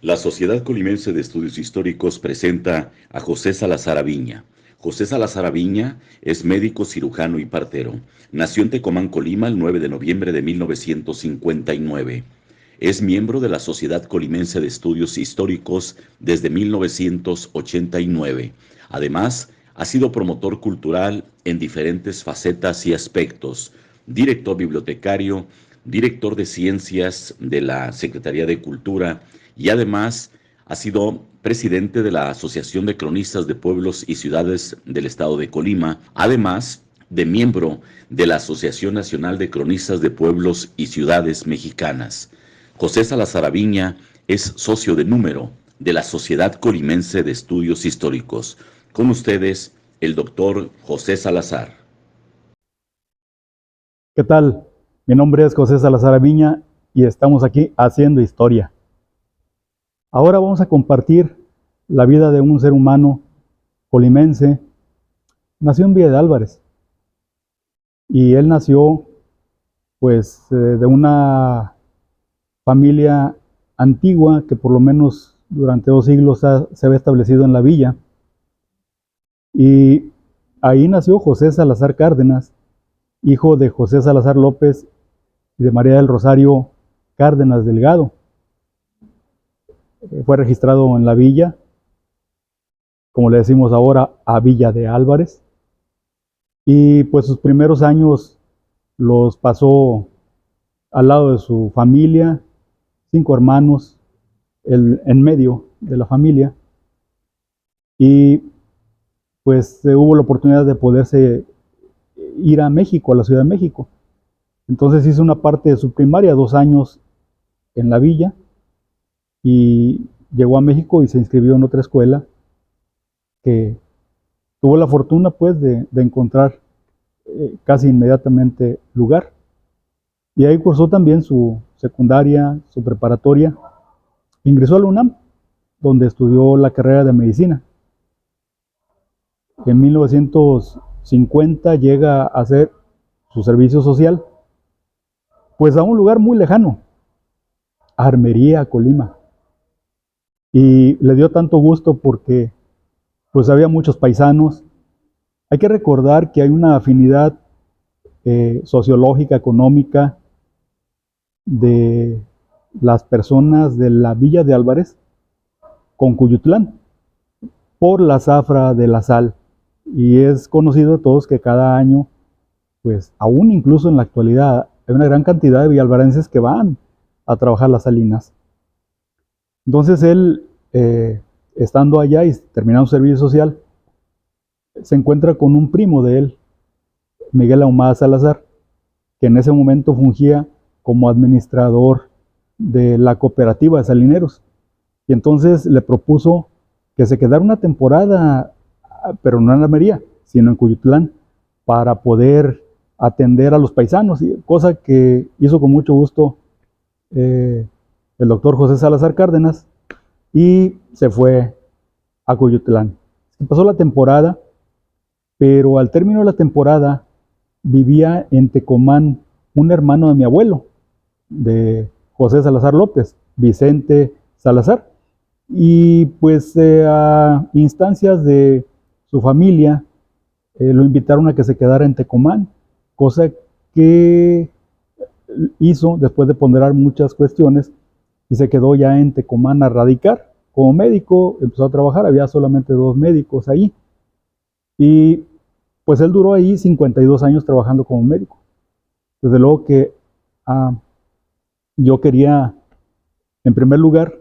La Sociedad Colimense de Estudios Históricos presenta a José Salazar Aviña. José Salazar Aviña es médico, cirujano y partero. Nació en Tecomán, Colima, el 9 de noviembre de 1959. Es miembro de la Sociedad Colimense de Estudios Históricos desde 1989. Además, ha sido promotor cultural en diferentes facetas y aspectos. Director bibliotecario, director de ciencias de la Secretaría de Cultura, y además ha sido presidente de la Asociación de Cronistas de Pueblos y Ciudades del Estado de Colima, además de miembro de la Asociación Nacional de Cronistas de Pueblos y Ciudades Mexicanas. José Salazar Aviña es socio de número de la Sociedad Colimense de Estudios Históricos. Con ustedes, el doctor José Salazar. ¿Qué tal? Mi nombre es José Salazar Aviña y estamos aquí haciendo historia. Ahora vamos a compartir la vida de un ser humano colimense. Nació en Villa de Álvarez y él nació pues de una familia antigua que por lo menos durante 2 siglos se había establecido en la villa, y ahí nació José Salazar Cárdenas, hijo de José Salazar López y de María del Rosario Cárdenas Delgado. Fue registrado en la villa, como le decimos ahora, a Villa de Álvarez, y pues sus primeros años los pasó al lado de su familia, 5 hermanos, en medio de la familia, y pues hubo la oportunidad de poderse ir a México, a la Ciudad de México. Entonces hizo una parte de su primaria, 2 años en la villa, y llegó a México y se inscribió en otra escuela que tuvo la fortuna pues de encontrar casi inmediatamente lugar. Y ahí cursó también su secundaria, su preparatoria. Ingresó a la UNAM, donde estudió la carrera de medicina. En 1950 llega a hacer su servicio social, pues a un lugar muy lejano, a Armería, Colima. Y le dio tanto gusto porque pues había muchos paisanos. Hay que recordar que hay una afinidad sociológica, económica de las personas de la Villa de Álvarez con Cuyutlán por la zafra de la sal. Y es conocido de todos que cada año, pues aún incluso en la actualidad, hay una gran cantidad de villalvarenses que van a trabajar las salinas. Entonces él, estando allá y terminando su servicio social, se encuentra con un primo de él, Miguel Ahumada Salazar, que en ese momento fungía como administrador de la cooperativa de salineros. Y entonces le propuso que se quedara una temporada, pero no en Armería, sino en Cuyutlán, para poder atender a los paisanos, cosa que hizo con mucho gusto el doctor José Salazar Cárdenas, y se fue a Cuyutlán. Pasó la temporada, pero al término de la temporada vivía en Tecomán un hermano de mi abuelo, de José Salazar López, Vicente Salazar, y pues a instancias de su familia lo invitaron a que se quedara en Tecomán, cosa que hizo después de ponderar muchas cuestiones, y se quedó ya en Tecomán a radicar como médico. Empezó a trabajar, había solamente 2 médicos ahí, y pues él duró ahí 52 años trabajando como médico. Desde luego que yo quería, en primer lugar,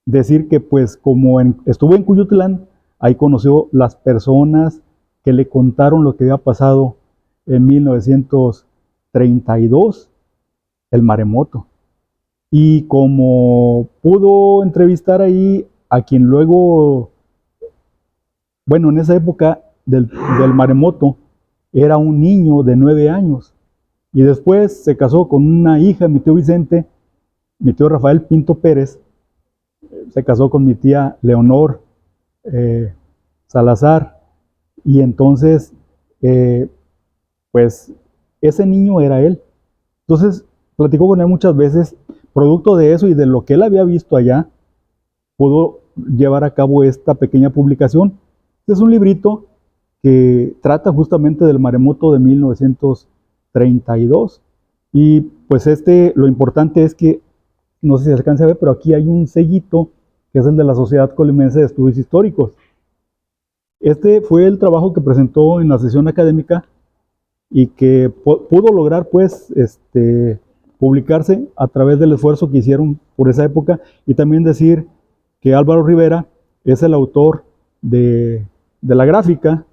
decir que pues como estuvo en Cuyutlán, ahí conoció las personas que le contaron lo que había pasado en 1932, el maremoto. Y como pudo entrevistar ahí a quien luego, bueno, en esa época del maremoto, era un niño de 9 años. Y después se casó con una hija, mi tío Vicente, mi tío Rafael Pinto Pérez, se casó con mi tía Leonor Salazar, y entonces, pues, ese niño era él. Entonces, platicó con él muchas veces, producto de eso y de lo que él había visto allá, pudo llevar a cabo esta pequeña publicación. Es un librito que trata justamente del maremoto de 1932. Y pues lo importante es que, no sé si se alcanza a ver, pero aquí hay un sellito que es el de la Sociedad Colimense de Estudios Históricos. Este fue el trabajo que presentó en la sesión académica y que pudo lograr pues publicarse a través del esfuerzo que hicieron por esa época, y también decir que Álvaro Rivera es el autor de la gráfica,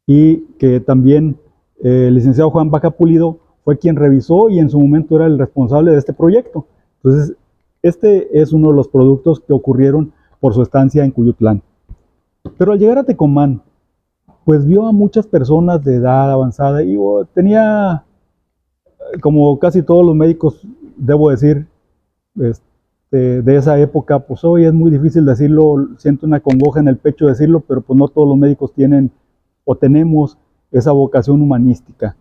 y que también el licenciado Juan Baca Pulido fue quien revisó y en su momento era el responsable de este proyecto. Entonces, este es uno de los productos que ocurrieron por su estancia en Cuyutlán. Pero al llegar a Tecomán, pues vio a muchas personas de edad avanzada y tenía, como casi todos los médicos, debo decir, de esa época, pues hoy es muy difícil decirlo, siento una congoja en el pecho decirlo, pero pues no todos los médicos tienen o tenemos esa vocación humanística.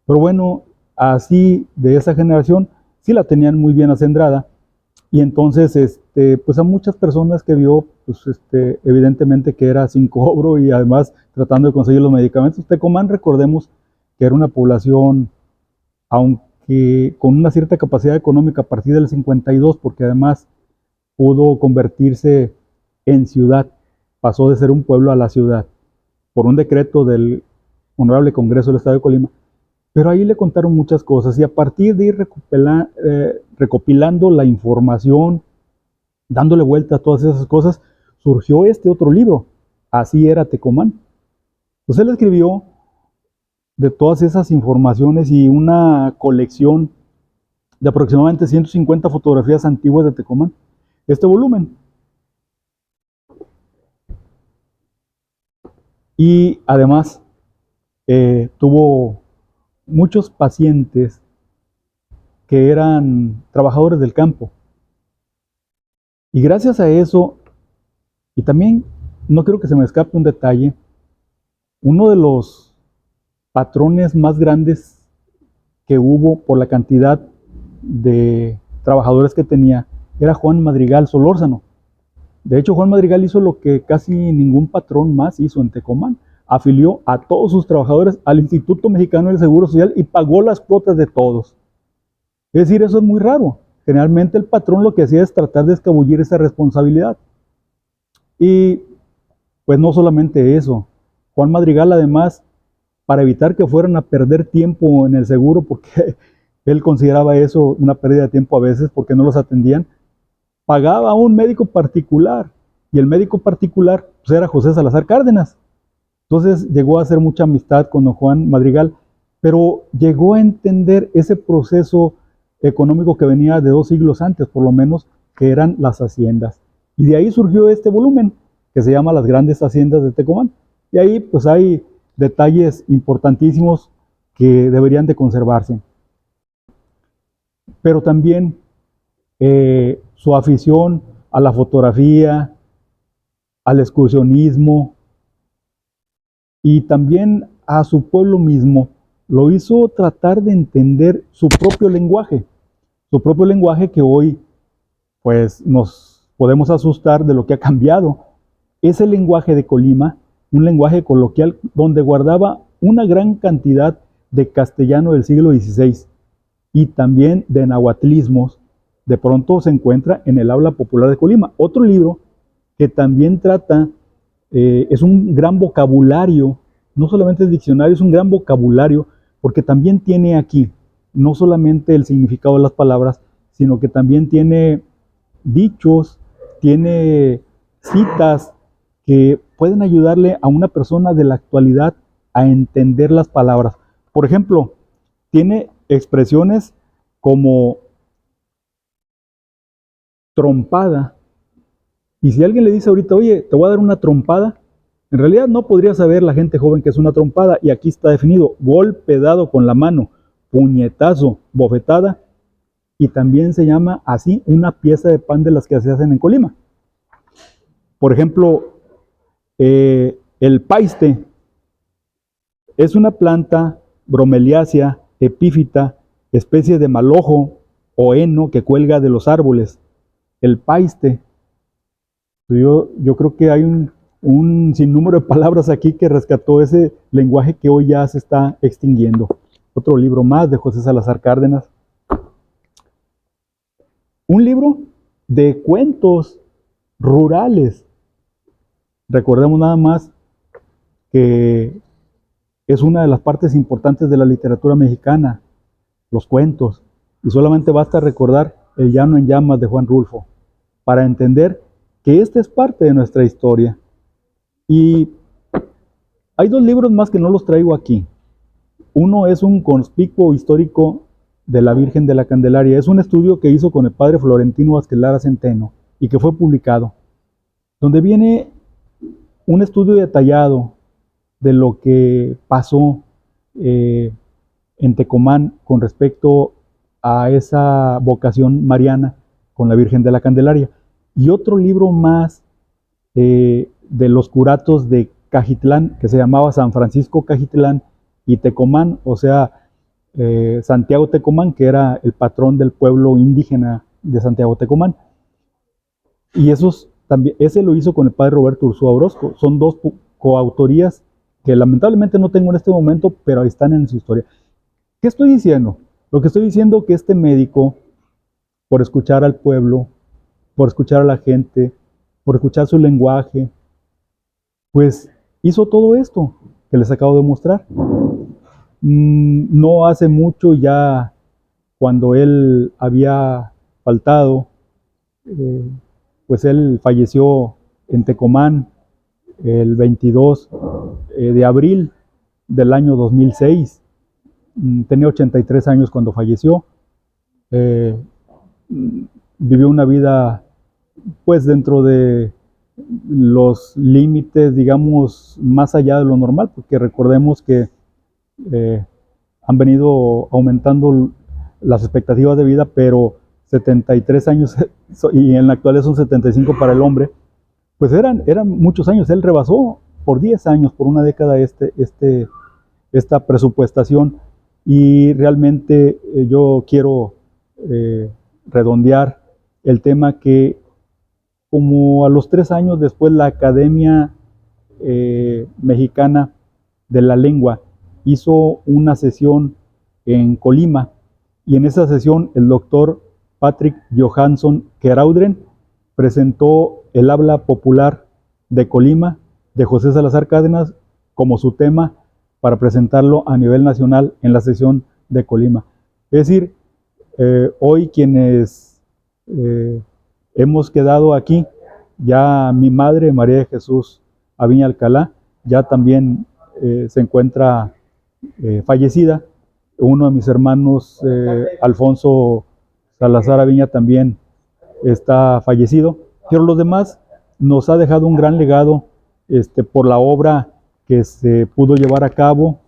Pero bueno, así de esa generación sí la tenían muy bien acendrada, y entonces pues a muchas personas que vio, pues evidentemente que era sin cobro y además tratando de conseguir los medicamentos. Tecomán, recordemos que era una población, aunque con una cierta capacidad económica a partir del 52, porque además pudo convertirse en ciudad, pasó de ser un pueblo a la ciudad por un decreto del Honorable Congreso del Estado de Colima. Pero ahí le contaron muchas cosas, y a partir de ir recopilando la información, dándole vuelta a todas esas cosas, surgió este otro libro, Así era Tecomán. Pues él escribió de todas esas informaciones y una colección de aproximadamente 150 fotografías antiguas de Tecomán. Este volumen. Y además tuvo muchos pacientes que eran trabajadores del campo. Y gracias a eso, y también no quiero que se me escape un detalle, uno de los patrones más grandes que hubo por la cantidad de trabajadores que tenía era Juan Madrigal Solórzano. De hecho, Juan Madrigal hizo lo que casi ningún patrón más hizo en Tecomán. Afilió a todos sus trabajadores al Instituto Mexicano del Seguro Social y pagó las cuotas de todos. Es decir, eso es muy raro. Generalmente el patrón lo que hacía es tratar de escabullir esa responsabilidad. Y pues no solamente eso. Juan Madrigal, además, para evitar que fueran a perder tiempo en el seguro, porque él consideraba eso una pérdida de tiempo a veces porque no los atendían, pagaba a un médico particular, y el médico particular pues era José Salazar Cárdenas. Entonces llegó a hacer mucha amistad con don Juan Madrigal, pero llegó a entender ese proceso económico que venía de 2 siglos antes, por lo menos, que eran las haciendas. Y de ahí surgió este volumen, que se llama Las Grandes Haciendas de Tecomán. Y ahí pues hay detalles importantísimos que deberían de conservarse. Pero también su afición a la fotografía, al excursionismo y también a su pueblo mismo, lo hizo tratar de entender su propio lenguaje que hoy pues nos podemos asustar de lo que ha cambiado. Ese lenguaje de Colima, un lenguaje coloquial donde guardaba una gran cantidad de castellano del siglo XVI y también de nahuatlismos, de pronto se encuentra en el habla popular de Colima. Otro libro que también trata, es un gran vocabulario, no solamente es diccionario, es un gran vocabulario, porque también tiene aquí no solamente el significado de las palabras, sino que también tiene dichos, tiene citas que pueden ayudarle a una persona de la actualidad a entender las palabras. Por ejemplo, tiene expresiones como trompada, y si alguien le dice ahorita, oye, te voy a dar una trompada, en realidad no podría saber la gente joven que es una trompada, y aquí está definido: golpe dado con la mano, puñetazo, bofetada, y también se llama así una pieza de pan de las que se hacen en Colima. Por ejemplo, el paiste es una planta bromeliácea, epífita, especie de malojo o heno que cuelga de los árboles. El paiste Yo creo que hay un sinnúmero de palabras aquí que rescató ese lenguaje que hoy ya se está extinguiendo. Otro libro más de José Salazar Cárdenas. Un libro de cuentos rurales. Recordemos nada más que es una de las partes importantes de la literatura mexicana, los cuentos. Y solamente basta recordar El llano en llamas de Juan Rulfo para entender que esta es parte de nuestra historia. Y hay dos libros más que no los traigo aquí. Uno es un conspicuo histórico de la Virgen de la Candelaria. Es un estudio que hizo con el padre Florentino Vázquez Lara Centeno y que fue publicado, donde viene un estudio detallado de lo que pasó en Tecomán con respecto a esa vocación mariana con la Virgen de la Candelaria. Y otro libro más de los curatos de Cajitlán, que se llamaba San Francisco Cajitlán y Tecomán, o sea, Santiago Tecomán, que era el patrón del pueblo indígena de Santiago Tecomán. Y ese lo hizo con el padre Roberto Ursúa Orozco. Son dos coautorías que lamentablemente no tengo en este momento, pero ahí están en su historia. ¿Qué estoy diciendo? Lo que estoy diciendo es que este médico, por escuchar al pueblo, por escuchar a la gente, por escuchar su lenguaje, pues hizo todo esto que les acabo de mostrar. No hace mucho, ya cuando él había faltado, pues él falleció en Tecomán el 22 de abril del año 2006. Tenía 83 años cuando falleció. Vivió una vida pues dentro de los límites, digamos, más allá de lo normal, porque recordemos que han venido aumentando las expectativas de vida, pero 73 años, y en la actualidad son 75 para el hombre, pues eran muchos años. Él rebasó por 10 años, por una década, esta presupuestación, y realmente yo quiero redondear el tema que como a los 3 años después la Academia Mexicana de la Lengua hizo una sesión en Colima, y en esa sesión el doctor Patrick Johansson Keraudren presentó el habla popular de Colima de José Salazar Cárdenas como su tema para presentarlo a nivel nacional en la sesión de Colima. Es decir, hoy quienes hemos quedado aquí, ya mi madre, María de Jesús Aviña Alcalá, ya también se encuentra fallecida. Uno de mis hermanos, Alfonso Salazar Aviña, también está fallecido. Pero los demás nos ha dejado un gran legado por la obra que se pudo llevar a cabo,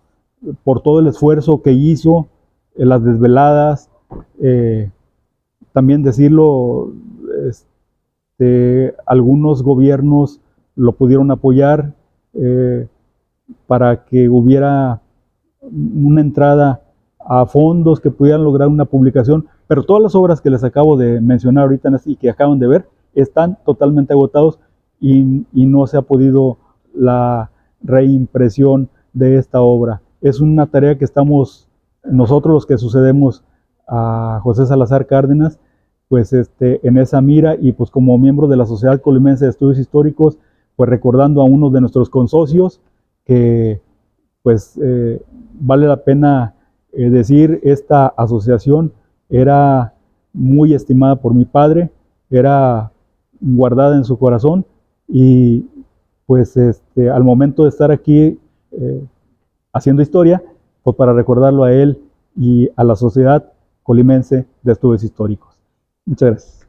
por todo el esfuerzo que hizo, las desveladas, también decirlo, algunos gobiernos lo pudieron apoyar para que hubiera una entrada a fondos que pudieran lograr una publicación, pero todas las obras que les acabo de mencionar ahorita y que acaban de ver están totalmente agotados, y no se ha podido la reimpresión de esta obra. Es una tarea que estamos nosotros, los que sucedemos a José Salazar Cárdenas, pues en esa mira, y pues como miembro de la Sociedad Colimense de Estudios Históricos, pues recordando a uno de nuestros consocios que pues vale la pena decir, esta asociación era muy estimada por mi padre, era guardada en su corazón, y pues al momento de estar aquí haciendo historia, pues para recordarlo a él y a la Sociedad Colimense de Estudios Históricos. Muchas gracias.